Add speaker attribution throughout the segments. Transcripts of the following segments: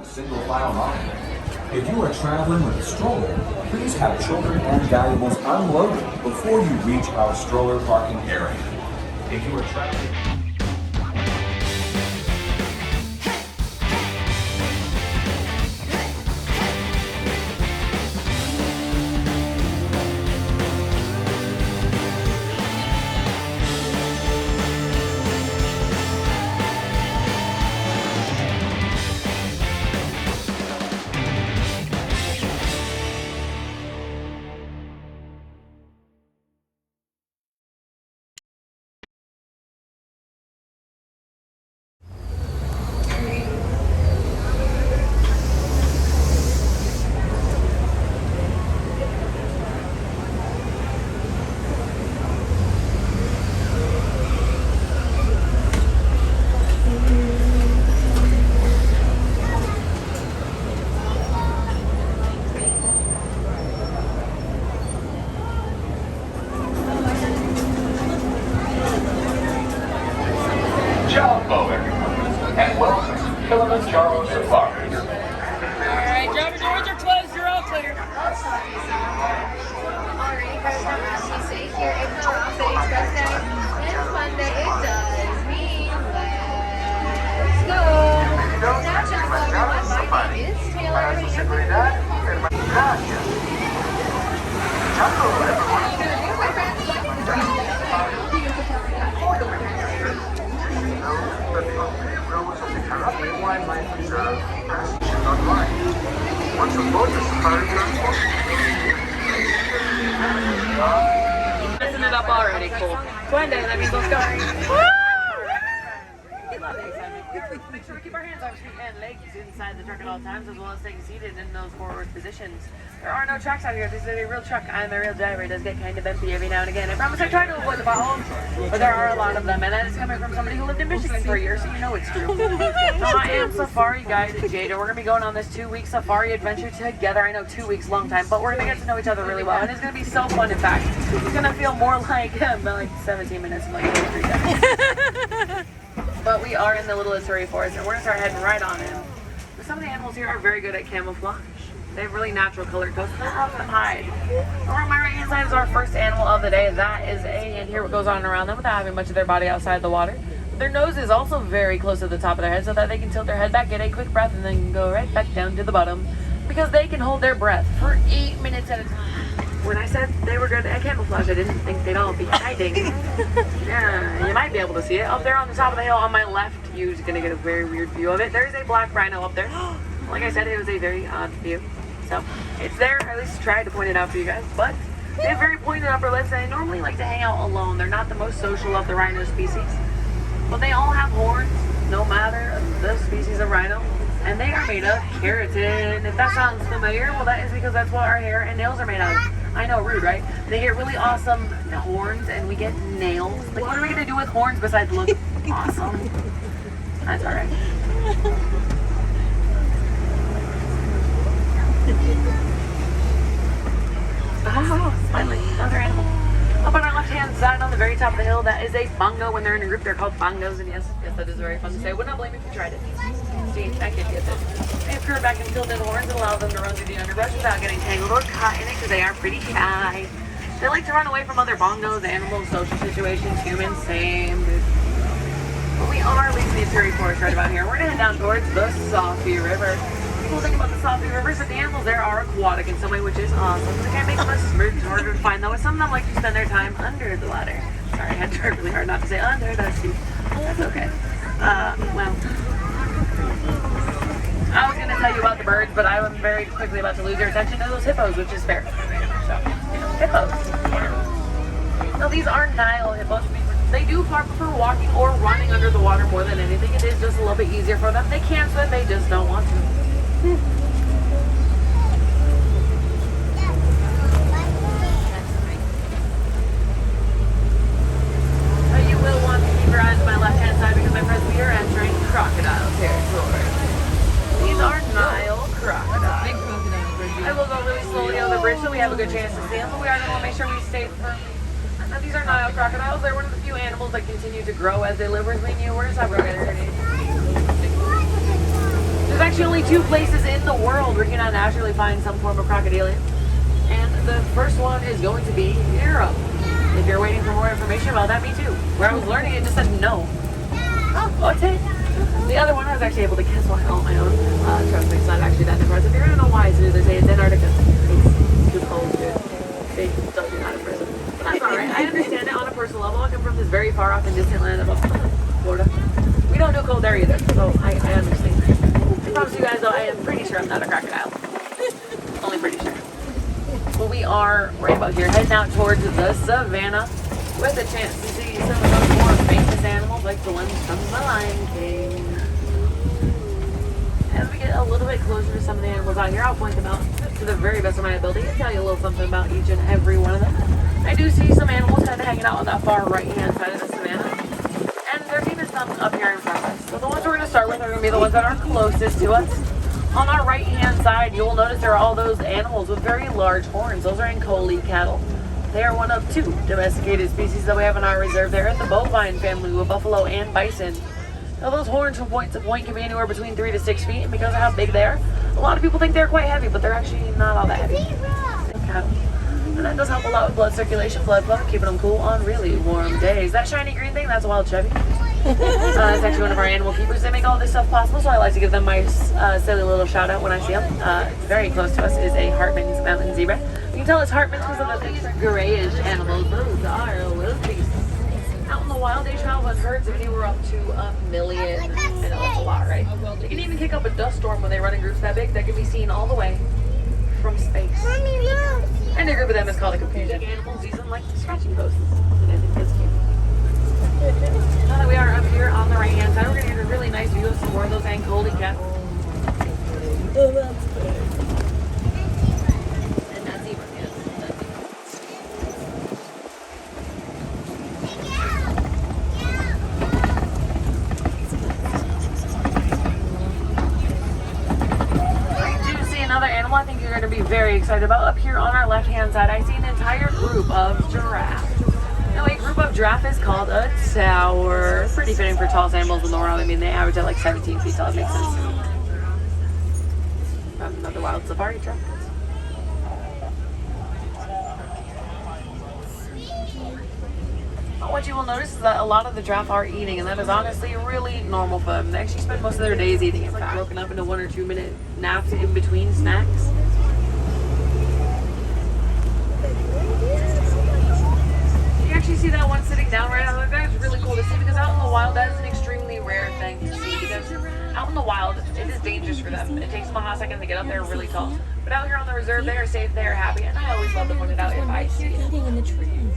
Speaker 1: Single file line. If you are traveling with a stroller, please have children and valuables unloaded before you reach our stroller parking area. If you are traveling... And welcome to Kilimanjaro Safari.
Speaker 2: Alright, driver doors are closed, you're all clear.
Speaker 3: Alrighty, guys, I'm happy to say here in Giraffe Express, and Monday it does mean let's go. Now, just so everyone, my name is Taylor, and I'm going to do, my friends,
Speaker 4: Once aboard the safari transport.
Speaker 2: Messing it up already, cool. Monday, that means let's go. Make sure we keep our hands on feet and legs inside the truck at all times, as well as staying seated in those forward positions. There are no tracks out here. This is a real truck. I'm a real driver. It does get kind of bumpy every now and again. I promise I try to avoid the potholes, but there are a lot of them, and that is coming from somebody who lived in Michigan for a year, so you know it's true. So I am Safari Guide Jada. We're going to be going on this 2-week safari adventure together. I know 2 weeks, long time, but we're going to get to know each other really well, and it's going to be so fun. In fact, it's going to feel more like 17 minutes and like 23 seconds. But we are in the Little Missouri Forest, and we're going to start heading right on in. But some of the animals here are very good at camouflage. They have really natural colored coats, and they'll often hide. Over on my right hand side is our first animal of the day. That is and here what goes on around them without having much of their body outside the water. Their nose is also very close to the top of their head so that they can tilt their head back, get a quick breath, and then go right back down to the bottom. Because they can hold their breath for 8 minutes at a time. When I said they were good at camouflage, I didn't think they'd all be hiding. Yeah, you might be able to see it. Up there on the top of the hill on my left, you're going to get a very weird view of it. There's a black rhino up there. Like I said, it was a very odd view. So, it's there, or at least tried to point it out for you guys. But they have very pointed upper lips, and they normally like to hang out alone. They're not the most social of the rhino species. But they all have horns, no matter the species of rhino. And they are made of keratin. If that sounds familiar, well, that is because that's what our hair and nails are made of. I know, rude, right? They get really awesome horns, and we get nails. Like, what are we going to do with horns besides look awesome? That's alright. Oh, finally, another animal. Up on our left-hand side, on the very top of the hill, that is a bongo. When they're in a group, they're called bongos, and yes, that is very fun to say. I would not blame you if you tried it. See, I can get this. They have curved back and tilted horns that allow them to run through the underbrush without getting tangled or caught in it, because they are pretty shy. They like to run away from other bongos, animals, social situations, humans, same. But we are leaving the Missouri Forest right about here. We're going to head down towards the Safi River. The cool thing about the Safi River is that the animals there are aquatic in some way, which is awesome. They can't make them as harder to find, though, as some of them like to spend their time under the water. Sorry, I had to work really hard not to say under the sea. That's okay. Well, I was going to tell you about the birds, but I was very quickly about to lose your attention to those hippos, which is fair. So, hippos. Yeah. Now, these are Nile hippos. They do far prefer walking or running under the water more than anything. It is just a little bit easier for them. They can swim, they just don't want to. But you will want to keep your eyes on my left-hand side because, my friends, we are entering crocodile territory. These are Nile crocodiles. Big crocodile.
Speaker 3: I will go really slowly on the bridge so we have a good chance to see them, but we are going to make sure we stay firm. Now, these are Nile crocodiles. They're one of the few animals that continue to grow as they live between you. Where's that crocodile?
Speaker 2: There's actually only 2 places in the world where you cannot naturally find some form of crocodilian. And the first one is going to be Europe. If you're waiting for more information about that, me too. Where I was learning, it just said no. Oh, okay. The other one I was actually able to guess why on my own. Trust me, it's not actually that impressive. You're gonna know why as soon as they say it's Antarctica. It's too cold, dude. They don't do not impressive. But that's alright. I understand it on a personal level. I come from this very far off and distant land of Florida. We don't do cold there either, so I understand. I promise you guys though, I am pretty sure I'm not a crocodile. Only pretty sure. But we are right about here, heading out towards the savannah with a chance to see some of those more famous animals like the ones from the Lion King. As we get a little bit closer to some of the animals out here, I'll point them out to the very best of my ability and tell you a little something about each and every one of them. I do see some animals kind of hanging out on that far right-hand side of the savannah. And there's even some up here in front of us. So the ones we're going to start with are going to be the ones that are closest to us. On our right-hand side, you'll notice there are all those animals with very large horns. Those are Ankole cattle. They are one of 2 domesticated species that we have in our reserve. They're in the bovine family with buffalo and bison. Now those horns from point to point can be anywhere between 3 to 6 feet, and because of how big they are, a lot of people think they're quite heavy, but they're actually not all that heavy. And that does help a lot with blood circulation, blood flow, keeping them cool on really warm days. That shiny green thing, that's a wild chevy. It's actually one of our animal keepers. They make all this stuff possible, so I like to give them my silly little shout out when I see them. Very close to us is a Hartman's mountain zebra. You can tell it's Hartman's because of the thick grayish animals. Those are wildebeest. Out in the wild, they travel in herds of anywhere up to 1 million. I know that's a lot, right? They can even kick up a dust storm when they run in groups that big that can be seen all the way from space. And a group of them is called a confusion. Animals use them like scratching posts, and I think that's cute. Now that we are up here on the right hand side, we're going to get a really nice view of some more of those Ankole cattle. And that's zebra, yes. I do see another animal I think you're going to be very excited about. Up here on our left hand side, I see an entire group of giraffes. Now, a group of giraffe is called a tower. Pretty fitting for tallest animals in the world. I mean, they average at like 17 feet tall. It makes sense. From another wild safari truck. What you will notice is that a lot of the giraffe are eating, and that is honestly really normal for them. They actually spend most of their days eating. It's like broken up into 1 or 2 minute naps in between snacks. You see that one sitting down right out there? That's really cool to see because out in the wild, that is an extremely rare thing to see because out in the wild, it is dangerous for them. It takes them a hot second to get up there really tall. But out here on the reserve, they are safe, they are happy, and I always love to point it out if I see it.
Speaker 3: Eating in the trees.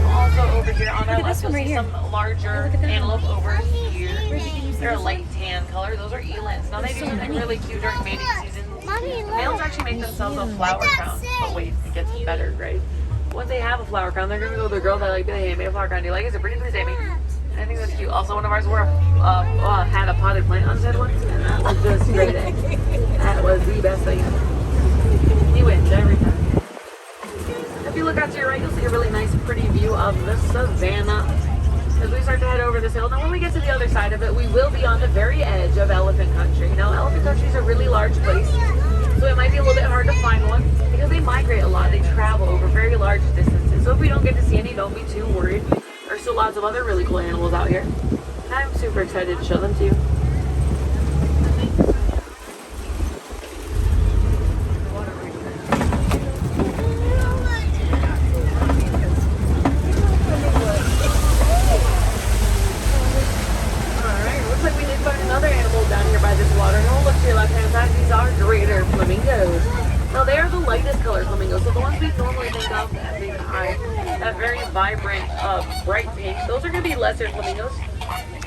Speaker 2: Also over here on our left, you'll see some larger antelope over here. They're a light tan color. Those are elands. Now they do something really cute during mating season. Males actually make themselves a flower crown. But wait, it gets better, right? Once they have a flower crown, they're gonna go to their girl. They're like, hey, I made a flower crown. Do you like it? Is it pretty? Please say me. And I think that's cute. Also, one of ours had a potted plant on his head once, and that was just great. That was the best thing. He wins every time. If you look out to your right, you'll see a really nice, pretty view of the savannah. As we start to head over this hill, now when we get to the other side of it, we will be on the very edge of elephant country. Now, elephant country is a really large place, so it might be a little bit hard to find one because they migrate a lot. They travel over very large distances. So if we don't get to see any, don't be too worried. There's still lots of other really cool animals out here. And I'm super excited to show them to you. These are greater flamingos. Now they are the lightest colored flamingos, so the ones we normally think of as being high, that very vibrant, bright pink, those are going to be lesser flamingos.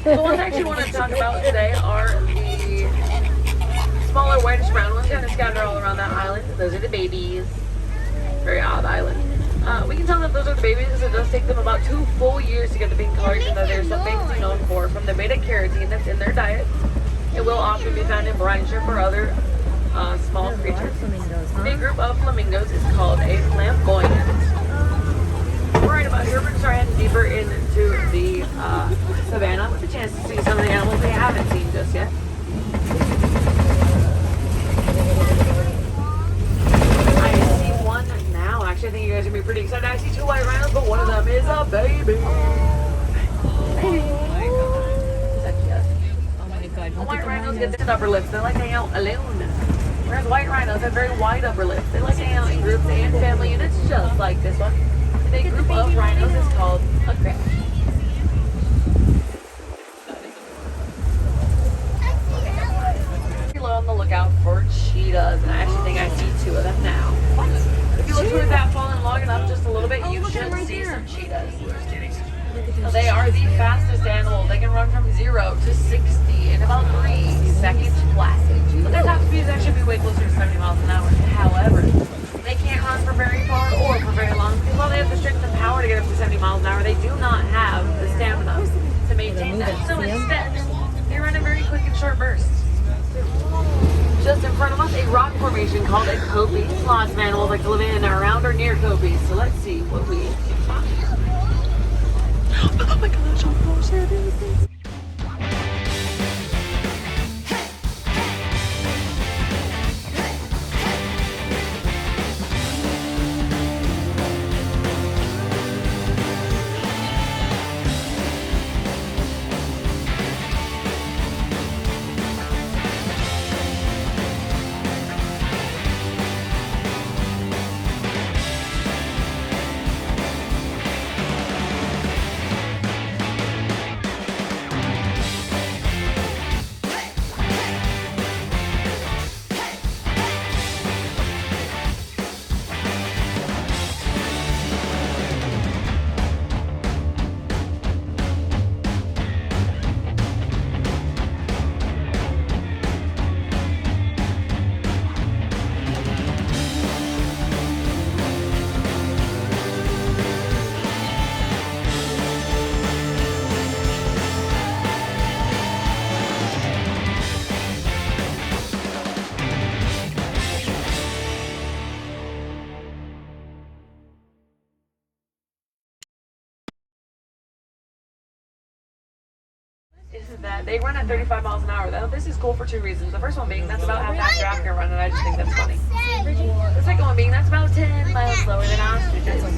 Speaker 2: The ones I actually want to talk about today are the smaller whitish brown ones, kind of scattered all around that island. Those are the babies. Very odd island. We can tell that those are the babies because it does take them about 2 full years to get the pink colors, and that there's some things known for from the beta carotene that's in their diet. It will often be found in brine shrimp or other small creatures. The group of flamingos is called a flamboyant. Right about here, we're to start heading deeper into the savannah with a chance to see some of the animals we haven't seen just yet. I see one now. Actually, I think you guys are gonna be pretty excited. I see 2 white rhinos, but one of them is a baby. White rhinos get thin upper lips. They like to hang out alone. Whereas white rhinos have very wide upper lips. They like to hang out in groups and family units, just like this one. And a group of rhinos is called a crash. Be on the lookout for cheetahs, and I actually think I see 2 of them now. If you look towards that fallen log enough, just a little bit, you should see some cheetahs. So they are the fastest animal. They can run from 0 to 60 in about 3 seconds flat. But their top speed is actually be way closer to 70 miles an hour. However, they can't run for very far or for very long because while they have the strength and power to get up to 70 miles an hour, they do not have the stamina to maintain that. So instead, they run in very quick and short bursts. Just in front of us, a rock formation called a copie. Lots of animals like to live in, around, or near copies. So let's see what we can find. Oh my gosh, oh gosh, there it is. Is that they run at 35 miles an hour. Now, this is cool for 2 reasons. The first one being that's about how fast giraffe can run, and I just think that's funny. The second one being that's about 10 miles slower than ostriches. I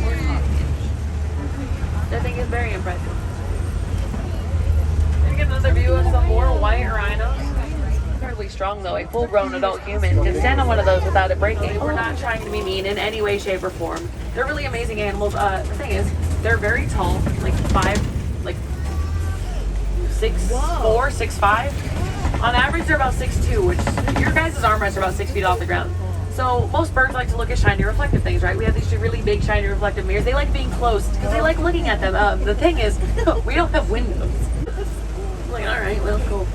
Speaker 2: think it's very impressive. Let me get another view of some more white rhinos. Incredibly strong though. A full-grown adult human can stand on one of those without it breaking. We're not trying to be mean in any way, shape, or form. They're really amazing animals. The thing is, they're very tall, like 6'4", 6'5". On average, they're about 6'2", which your guys' arm rests are about 6 feet off the ground. So most birds like to look at shiny reflective things, right? We have these really big shiny reflective mirrors. They like being close because they like looking at them. The thing is, we don't have windows. Like, all right, well, cool.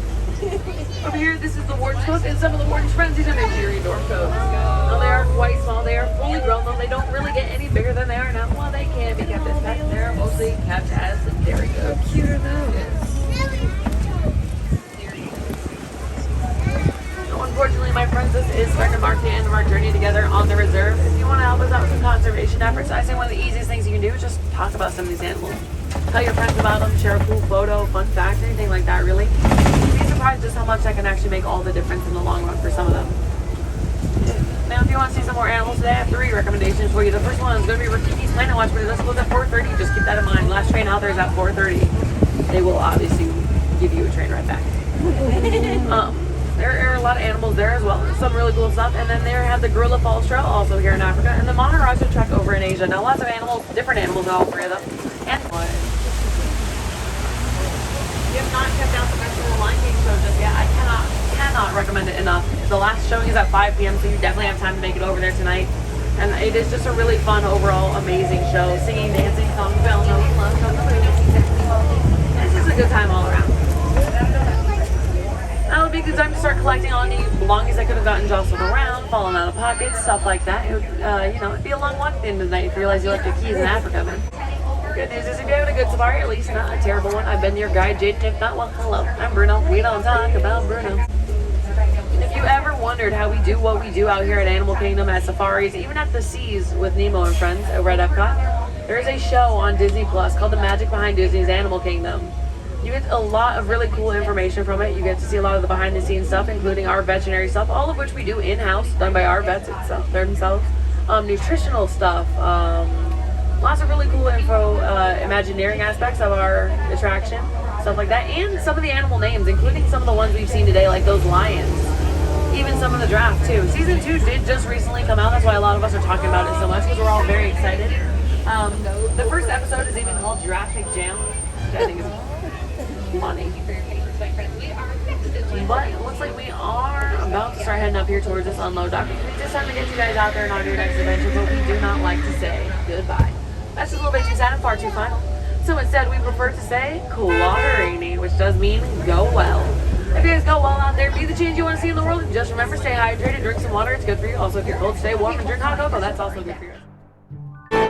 Speaker 2: Over here, this is the warden's coat and some of the warden's friends. These are the Fury Dorm coats. Now, they are quite small. They are fully grown, though. They don't really get any bigger than they are now. Well, they can be kept as pets. They're mostly kept as dairy goats. How cute are those? So, unfortunately, my friends, this is starting to mark the end of our journey together on the reserve. If you want to help us out with some conservation efforts, I say one of the easiest things you can do is just talk about some of these animals. Tell your friends about them, share a cool photo, fun fact, anything like that, really. You'd be surprised just how much that can actually make all the difference in the long run for some of them. Now, if you want to see some more animals today, I have 3 recommendations for you. The first one is going to be Rikiki's Planet Watch, but it does close at 4:30. Just keep that in mind. Last train out there is at 4:30. They will obviously give you a train right back. There are a lot of animals there as well. Some really cool stuff. And then they have the Gorilla Falls Trail also here in Africa. And the Maharaja Trek over in Asia. Now, lots of animals, different animals in all 3 of them. And if you have not checked out the Festival Lion King show just yet, I cannot recommend it enough. The last showing is at 5 p.m., so you definitely have time to make it over there tonight. And it is just a really fun, overall, amazing show. Singing, dancing, songs, bells, love, this is a good time all around. That would be a good time to start collecting all any belongings that could have gotten jostled around, fallen out of pockets, stuff like that. It would, it'd be a long walk at the end of the night if you realize you left your keys in Africa, man. Good news is if you're having a good safari, at least not a terrible one. I've been your guide, Jaden. If not, well, hello. I'm Bruno. We don't talk about Bruno. If you ever wondered how we do what we do out here at Animal Kingdom, at safaris, even at the seas with Nemo and friends over at Epcot, There is a show on Disney Plus called The Magic Behind Disney's Animal Kingdom. You get a lot of really cool information from it. You get to see a lot of the behind the scenes stuff, including our veterinary stuff, all of which we do in-house, done by our vets themselves. Nutritional stuff, lots of really cool info, Imagineering aspects of our attraction, stuff like that, and some of the animal names, including some of the ones we've seen today, like those lions, even some of the giraffe too. Season 2 did just recently come out. That's why a lot of us are talking about it so much, because we're all very excited. The first episode is even called Giraffe Jam, which I think is funny. But it looks like we are about to start heading up here towards this unload dock. We just have to get you guys out there and on your next adventure, but we do not like to say goodbye. That's just a little bit too sad and far too final. So instead, we prefer to say clobberini, which does mean go well. If you guys go well out there, be the change you want to see in the world, and just remember, stay hydrated, drink some water, it's good for you. Also, if you're cold, stay warm and drink hot cocoa, that's also good for you.